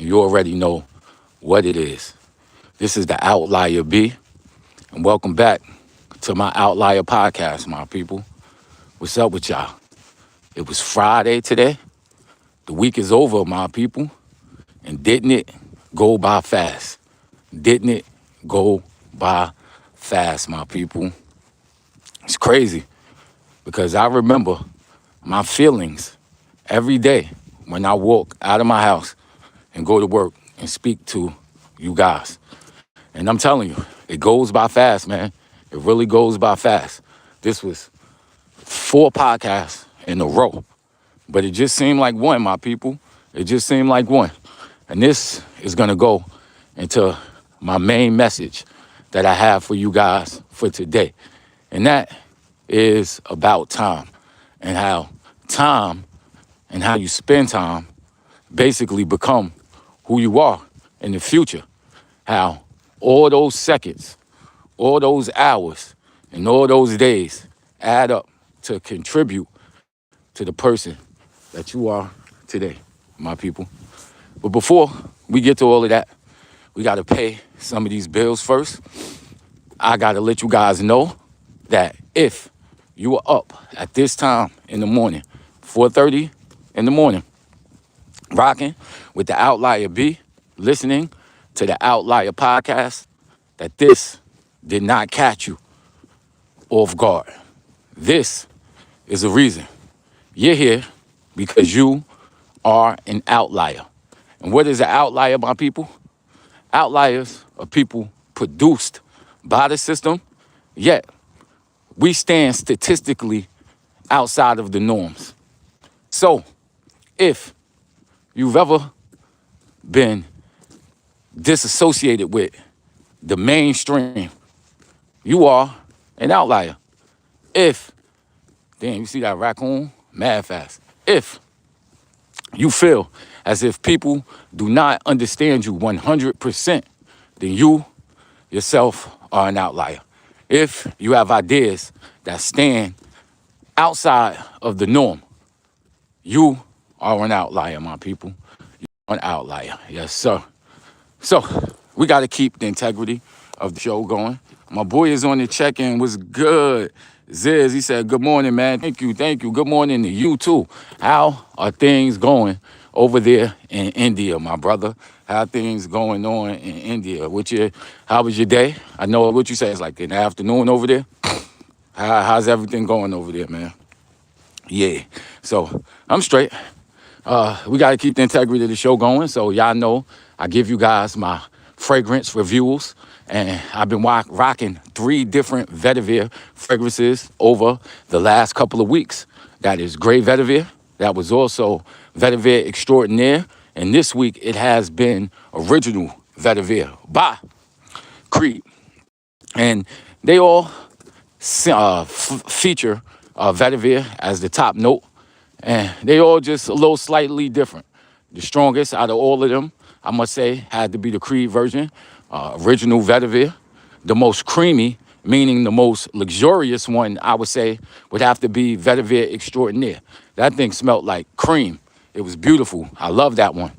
You already know what it is. This is the Outlier B, and welcome back to my Outlier podcast, my people. What's up with y'all? It was Friday today. The week is over, my people. And didn't it go by fast? Didn't it go by fast, my people? It's crazy because I remember my feelings every day when I walk out of my house and go to work and speak to you guys. And I'm telling you, it goes by fast, man. It really goes by fast. This was 4 podcasts in a row, but it just seemed like one, my people. It just seemed like one. And this is gonna go into my main message that I have for you guys for today. And that is about time and how time and how you spend time basically become who you are in the future. How all those seconds, all those hours, and all those days add up to contribute to the person that you are today, my people. But before we get to all of that, we got to pay some of these bills first. I got to let you guys know that if you are up at this time in the morning, 4:30 in the morning, rocking with the Outlier B, listening to the Outlier podcast, that this did not catch you off guard. This is the reason you're here, because you are an outlier. And what is an outlier, my people? Outliers are people produced by the system, yet we stand statistically outside of the norms. So if you've ever been disassociated with the mainstream, you are an outlier. If, damn, you see that raccoon? Mad fast. If you feel as if people do not understand you 100%, then you yourself are an outlier. If you have ideas that stand outside of the norm, you are an outlier, my people. You're an outlier, yes, sir. So we got to keep the integrity of the show going. My boy is on the check-in. What's good? Ziz, he said, good morning, man. Thank you. Good morning to you, too. How are things going over there in India, my brother? How things going on in India? How was your day? I know what you say is like in the afternoon over there. How's everything going over there, man? Yeah. So I'm straight. We got to keep the integrity of the show going. So y'all know I give you guys my fragrance reviews. And I've been rocking 3 different vetiver fragrances over the last couple of weeks. That is Grey Vetiver. That was also Vetiver Extraordinaire. And this week it has been Original Vetiver by Creed. And they all feature Vetiver as the top note. And they all just a little slightly different. The strongest out of all of them, I must say, had to be the Creed version, Original Vetiver. The most creamy, meaning the most luxurious one, I would say, would have to be Vetiver Extraordinaire. That thing smelled like cream. It was beautiful. I love that one.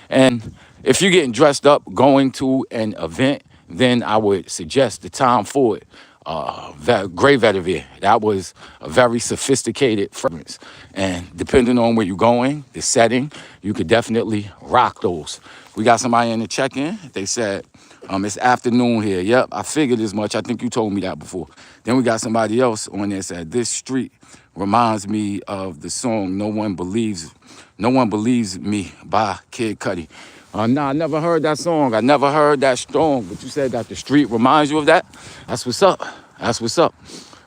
And if you're getting dressed up, going to an event, then I would suggest the Tom Ford Grey Vetiver. That was a very sophisticated fragrance. And depending on where you're going, the setting, you could definitely rock those. We got somebody in the check-in. They said, it's afternoon here. Yep, I figured as much. I think you told me that before. Then we got somebody else on there said, this street reminds me of the song No One Believes Me by Kid Cudi. Nah, I never heard that song. I never heard that song. But you said that the street reminds you of that? That's what's up. That's what's up.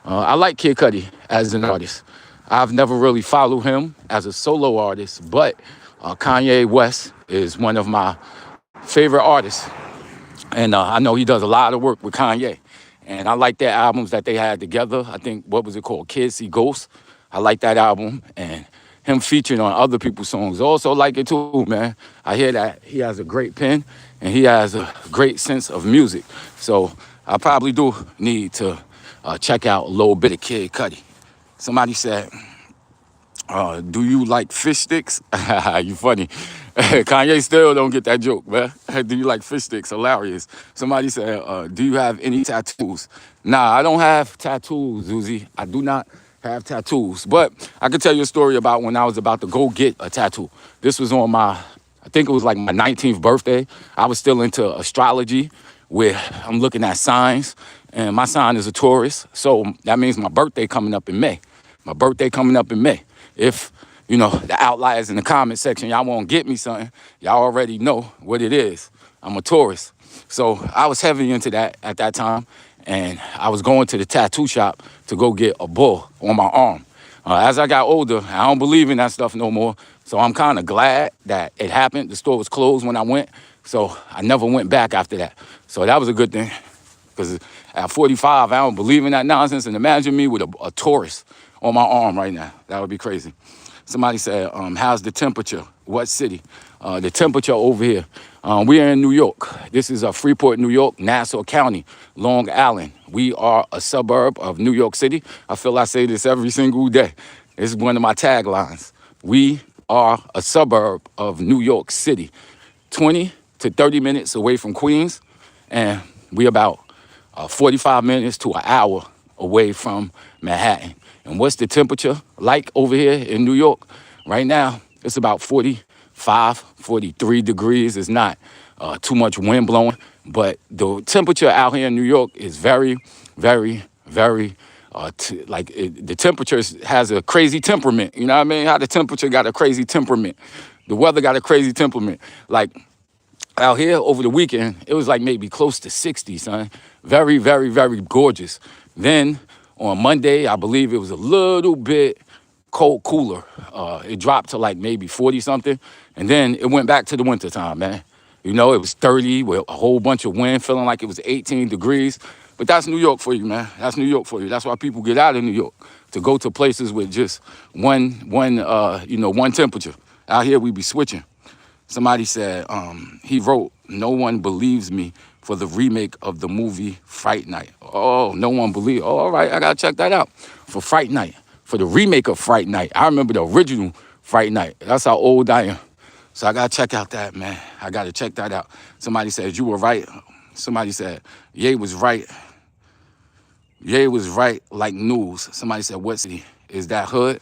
I like Kid Cudi as an artist. I've never really followed him as a solo artist, but Kanye West is one of my favorite artists. And I know he does a lot of work with Kanye. And I like their albums that they had together. I think, what was it called? Kids See Ghosts. I like that album. And him featuring on other people's songs. Also like it too, man. I hear that he has a great pen and he has a great sense of music. So I probably do need to check out a little bit of Kid Cudi. Somebody said, do you like fish sticks? You funny. Kanye still don't get that joke, man. Do you like fish sticks? Hilarious. Somebody said, do you have any tattoos? Nah, I don't have tattoos, Uzi. I do not have tattoos. But I can tell you a story about when I was about to go get a tattoo. This was on I think it was like my 19th birthday. I was still into astrology, where I'm looking at signs, and my sign is a Taurus. So that means my birthday coming up in May. My birthday coming up in May. If the outliers in the comment section, y'all won't get me something, y'all already know what it is. I'm a Taurus. So I was heavy into that at that time, and I was going to the tattoo shop to go get a bull on my arm. As I got older, I don't believe in that stuff no more, so I'm kind of glad that it happened. The store was closed when I went, so I never went back after that. So that was a good thing, because at 45, I don't believe in that nonsense, and imagine me with a Taurus on my arm right now. That would be crazy. Somebody said, how's the temperature? What city? The temperature over here. We are in New York. This is Freeport, New York, Nassau County, Long Island. We are a suburb of New York City. I feel I say this every single day. This is one of my taglines. We are a suburb of New York City. 20 to 30 minutes away from Queens. And we about 45 minutes to an hour away from Manhattan. And what's the temperature like over here in New York? Right now, it's about 45, 43 degrees. It's not too much wind blowing, but the temperature out here in New York is very, very, very, the temperature has a crazy temperament. You know what I mean? How the temperature got a crazy temperament. The weather got a crazy temperament. Like, out here over the weekend, it was like maybe close to 60, son. Very, very, very gorgeous. Then on Monday, I believe it was a little bit cooler. It dropped to like maybe 40 something. And then it went back to the winter time, man. It was 30 with a whole bunch of wind, feeling like it was 18 degrees. But that's New York for you, man. That's New York for you. That's why people get out of New York, to go to places with just one temperature. Out here, we be switching. Somebody said, he wrote, no one believes me for the remake of the movie Fright Night. Oh, no one believes. Oh, all right, I got to check that out. For Fright Night, for the remake of Fright Night. I remember the original Fright Night. That's how old I am. So I got to check out that, man. I got to check that out. Somebody said, you were right. Somebody said, Ye was right. Ye was right like news. Somebody said, what city is that hood?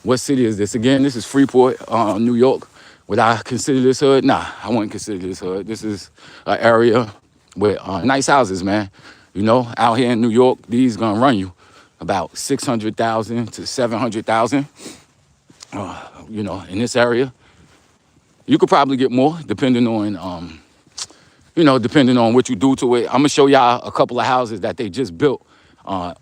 What city is this? Again, this is Freeport, New York. Would I consider this hood? Nah, I wouldn't consider this hood. This is an area with nice houses, man. Out here in New York, these gonna run you about 600,000 to 700,000. In this area, you could probably get more depending on, depending on what you do to it. I'm gonna show y'all a couple of houses that they just built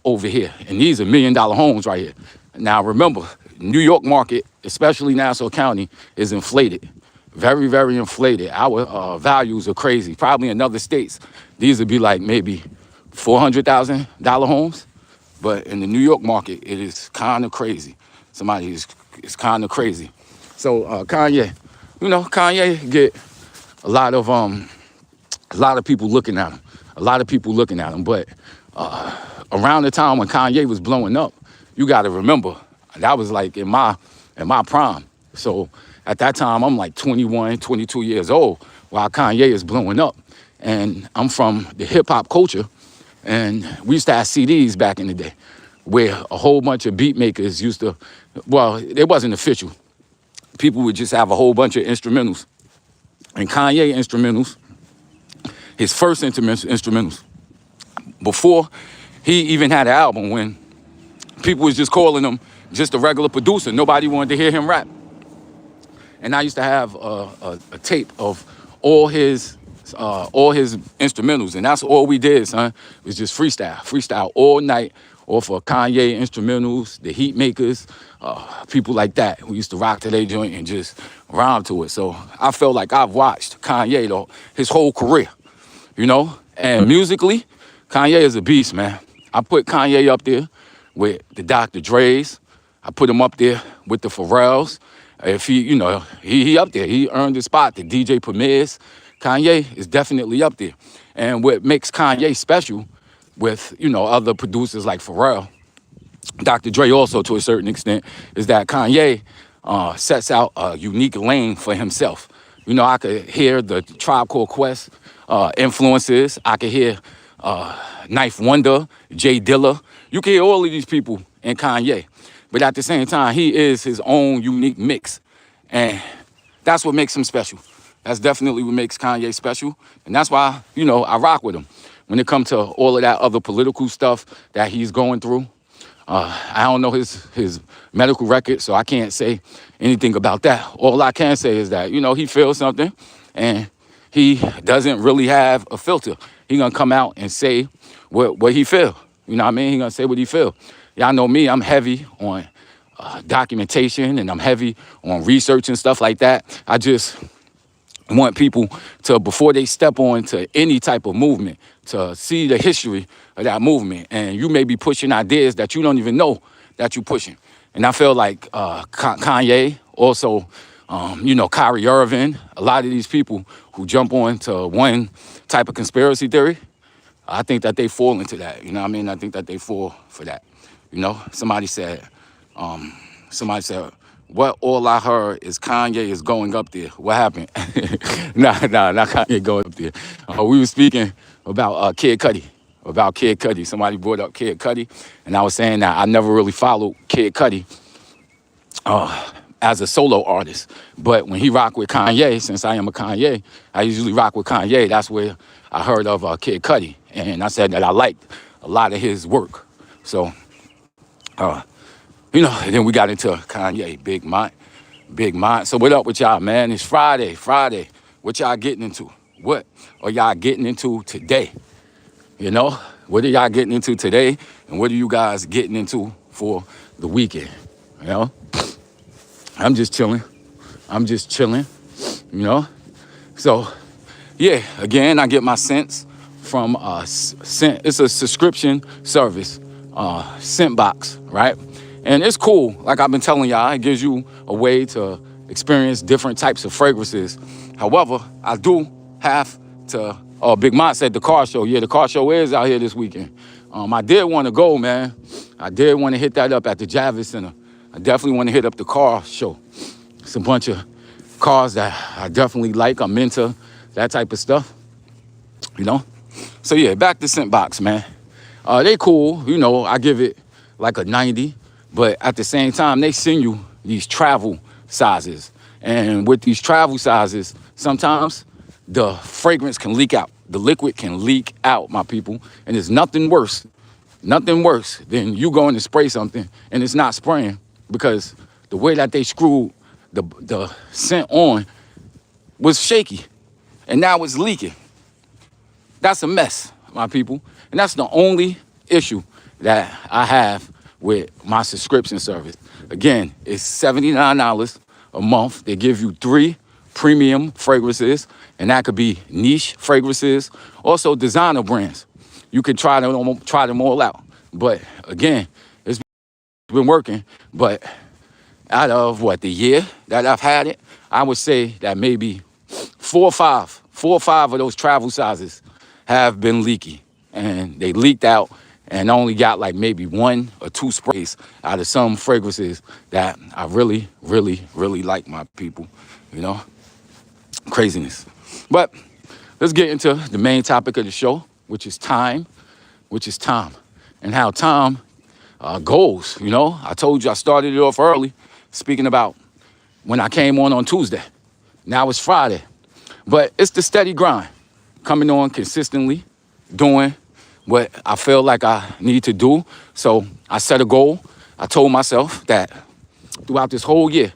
over here, and these are $1 million homes right here. Now remember, New York market, especially Nassau County, is inflated. Very, very inflated. Our values are crazy. Probably in other states, these would be like maybe $400,000 homes. But in the New York market, it is kind of crazy. It's kind of crazy. So Kanye, Kanye get a lot of people looking at him. A lot of people looking at him. But around the time when Kanye was blowing up, you got to remember, that was like in my prime. So at that time, I'm like 21, 22 years old while Kanye is blowing up. And I'm from the hip hop culture. And we used to have CDs back in the day where a whole bunch of beat makers used to, well, it wasn't official. People would just have a whole bunch of instrumentals. And Kanye instrumentals, his first instrumentals, before he even had an album, when people was just calling him just a regular producer. Nobody wanted to hear him rap. And I used to have a tape of all his instrumentals, and that's all we did, son. It was just freestyle all night, off of Kanye instrumentals, the Heat Makers, people like that. We used to rock to their joint and just rhyme to it. So I felt like I've watched Kanye his whole career, And musically, Kanye is a beast, man. I put Kanye up there with the Dr. Dre's. I put him up there with the Pharrells. If he up there. He earned his spot. The DJ Premiers. Kanye is definitely up there. And what makes Kanye special with, other producers like Pharrell, Dr. Dre also to a certain extent, is that Kanye sets out a unique lane for himself. You know, I could hear the Tribe Called Quest influences. I could hear Knife Wonder, Jay Dilla. You can hear all of these people in Kanye. But at the same time, he is his own unique mix. And that's what makes him special. That's definitely what makes Kanye special. And that's why, you know, I rock with him. When it comes to all of that other political stuff that he's going through, I don't know his medical record, so I can't say anything about that. All I can say is that, you know, he feels something and he doesn't really have a filter. He gonna come out and say what he feel. You know what I mean? He gonna say what he feel. Y'all know me, I'm heavy on documentation and I'm heavy on research and stuff like that. I just want people to, before they step on to any type of movement, to see the history of that movement. And you may be pushing ideas that you don't even know that you're pushing. And I feel like Kanye, also, you know, Kyrie Irving, a lot of these people who jump on to one type of conspiracy theory, I think that they fall into that. You know what I mean? I think that they fall for that. You know, somebody said, what all I heard is Kanye is going up there. What happened? Nah, not Kanye going up there. We were speaking about Kid Cudi. Somebody brought up Kid Cudi, and I was saying that I never really followed Kid Cudi as a solo artist. But when he rocked with Kanye, since I am a Kanye, I usually rock with Kanye. That's where I heard of Kid Cudi. And I said that I liked a lot of his work. So, you know, and then we got into Kanye, Big Mind. So what up with y'all, man? It's Friday. What y'all getting into? What are y'all getting into today? You know, what are y'all getting into today? And what are you guys getting into for the weekend? You know, I'm just chilling, you know? So, yeah, again, I get my cents from it's a subscription service, Scentbox, right? And it's cool. Like I've been telling y'all, it gives you a way to experience different types of fragrances. However, I do have to, Big Mont said the car show. Yeah, the car show is out here this weekend. I did want to go, man. I did want to hit that up at the Javits Center. I definitely want to hit up the car show. It's a bunch of cars that I definitely like. I'm into that type of stuff, you know? So yeah, back to Scentbox, man. They cool, you know, I give it like a 90, but at the same time, they send you these travel sizes. And with these travel sizes, sometimes the fragrance can leak out. The liquid can leak out, my people. And there's nothing worse than you going to spray something and it's not spraying because the way that they screwed the scent on was shaky. And now it's leaking. That's a mess, my people. And that's the only issue that I have with my subscription service. Again, it's $79 a month. They give you 3 premium fragrances, and that could be niche fragrances, also designer brands. You can try them all out. But again, it's been working. But out of the year that I've had it, I would say that maybe 4 or 5 of those travel sizes have been leaky, and they leaked out. And I only got like maybe 1 or 2 sprays out of some fragrances that I really, really, really like, my people. You know, craziness. But let's get into the main topic of the show, which is time, and how time goes. You know, I told you I started it off early, speaking about when I came on Tuesday. Now it's Friday, but it's the steady grind, coming on consistently, doing what I feel like I need to do. So I set a goal. I told myself that throughout this whole year,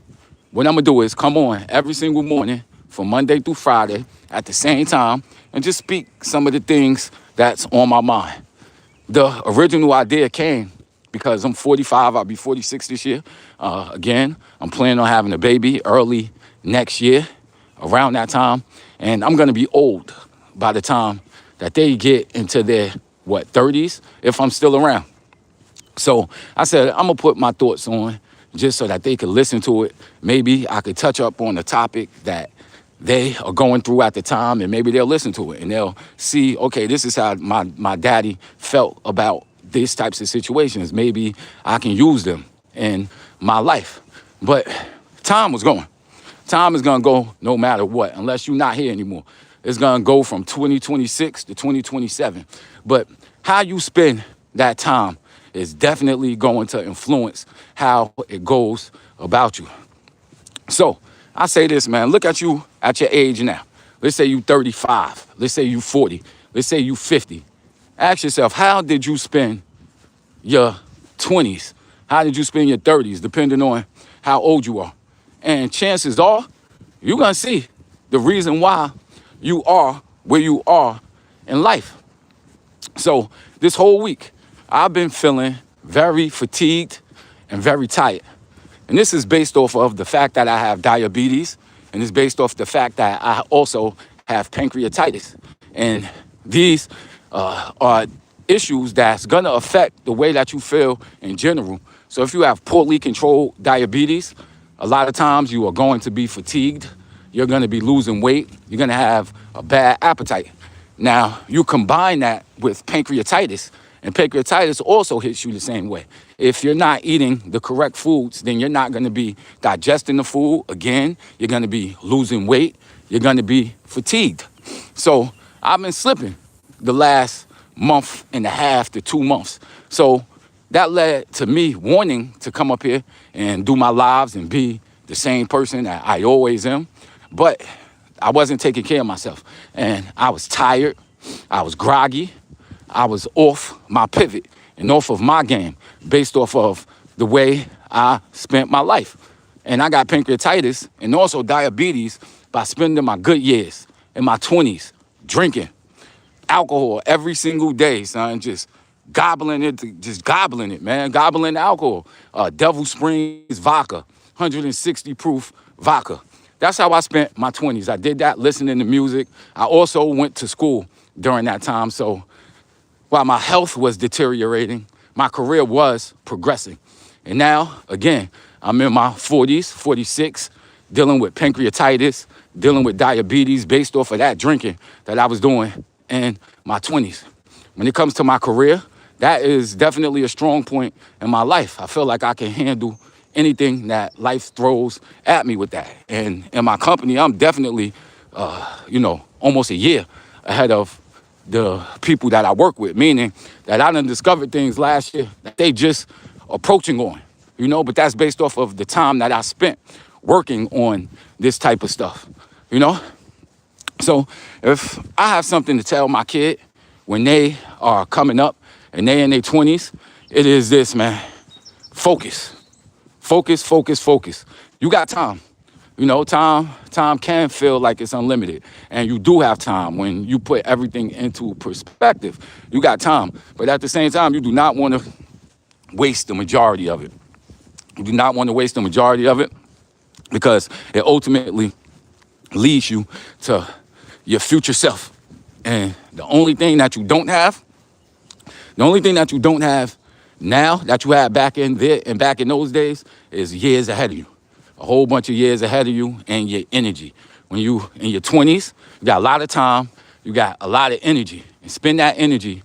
what I'm gonna do is come on every single morning from Monday through Friday at the same time and just speak some of the things that's on my mind. The original idea came because I'm 45, I'll be 46 this year. Again, I'm planning on having a baby early next year, around that time. And I'm gonna be old by the time that they get into their 30s, if I'm still around. So I said, I'm gonna put my thoughts on just so that they could listen to it. Maybe I could touch up on the topic that they are going through at the time, and maybe they'll listen to it and they'll see, okay, this is how my daddy felt about these types of situations. Maybe I can use them in my life. But time was going. Time is going to go no matter what, unless you're not here anymore. It's going to go from 2026 to 2027. But how you spend that time is definitely going to influence how it goes about you. So I say this, man, look at you at your age now. Let's say you 35. Let's say you 40. Let's say you 50. Ask yourself, how did you spend your 20s? How did you spend your 30s, depending on how old you are? And chances are, you're going to see the reason why you are where you are in life. So this whole week, I've been feeling very fatigued and very tired. And this is based off of the fact that I have diabetes, and it's based off the fact that I also have pancreatitis. And these are issues that's gonna affect the way that you feel in general. So if you have poorly controlled diabetes, a lot of times you are going to be fatigued. You're gonna be losing weight. You're gonna have a bad appetite. Now, you combine that with pancreatitis, and pancreatitis also hits you the same way. If you're not eating the correct foods, then you're not gonna be digesting the food. Again, you're gonna be losing weight. You're gonna be fatigued. So I've been slipping the last month and a half to 2 months. So that led to me wanting to come up here and do my lives and be the same person that I always am. But I wasn't taking care of myself. And I was tired. I was groggy. I was off my pivot and off of my game based off of the way I spent my life. And I got pancreatitis and also diabetes by spending my good years in my 20s drinking alcohol every single day, son. Just gobbling it, man. Gobbling the alcohol. Devil Springs vodka, 160 proof vodka. That's how I spent my 20s. I did that listening to music. I also went to school during that time. So while my health was deteriorating, my career was progressing. And now, again, I'm in my 40s, 46, dealing with pancreatitis, dealing with diabetes based off of that drinking that I was doing in my 20s. When it comes to my career, that is definitely a strong point in my life. I feel like I can handle anything that life throws at me with that. And in my company, I'm definitely, almost a year ahead of the people that I work with, meaning that I done discovered things last year that they just approaching on, but that's based off of the time that I spent working on this type of stuff, So if I have something to tell my kid when they are coming up and they in their 20s, it is this, man. Focus. Focus, focus, focus. You got time. Time can feel like it's unlimited. And you do have time when you put everything into perspective. You got time. But at the same time, you do not want to waste the majority of it. You do not want to waste the majority of it because it ultimately leads you to your future self. And the only thing that you don't have now that you had back in there and back in those days is years ahead of you. A whole bunch of years ahead of you and your energy. When you in your 20s, you got a lot of time, you got a lot of energy. And spend that energy